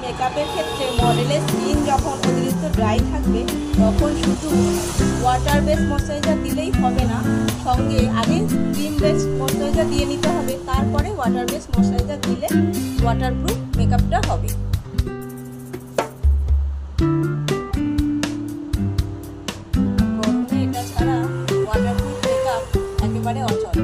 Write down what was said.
মেকআপের ক্ষেত্রে মডেলের স্কিন যখন অতিরিক্ত ড্রাই থাকবে তখন শুধু ওয়াটার বেস ময়শ্চারাইজার দিলেই হবে না, সঙ্গে আগে ক্রিম বেস ময়শ্চারাইজার দিয়ে নিতে হবে, তারপরে ওয়াটার বেস ময়শ্চারাইজার দিলে ওয়াটারপ্রুফ মেকআপটা হবে। গরমে এটা ছাড়া ওয়াটারপ্রুফ মেকআপ একেবারে অচল।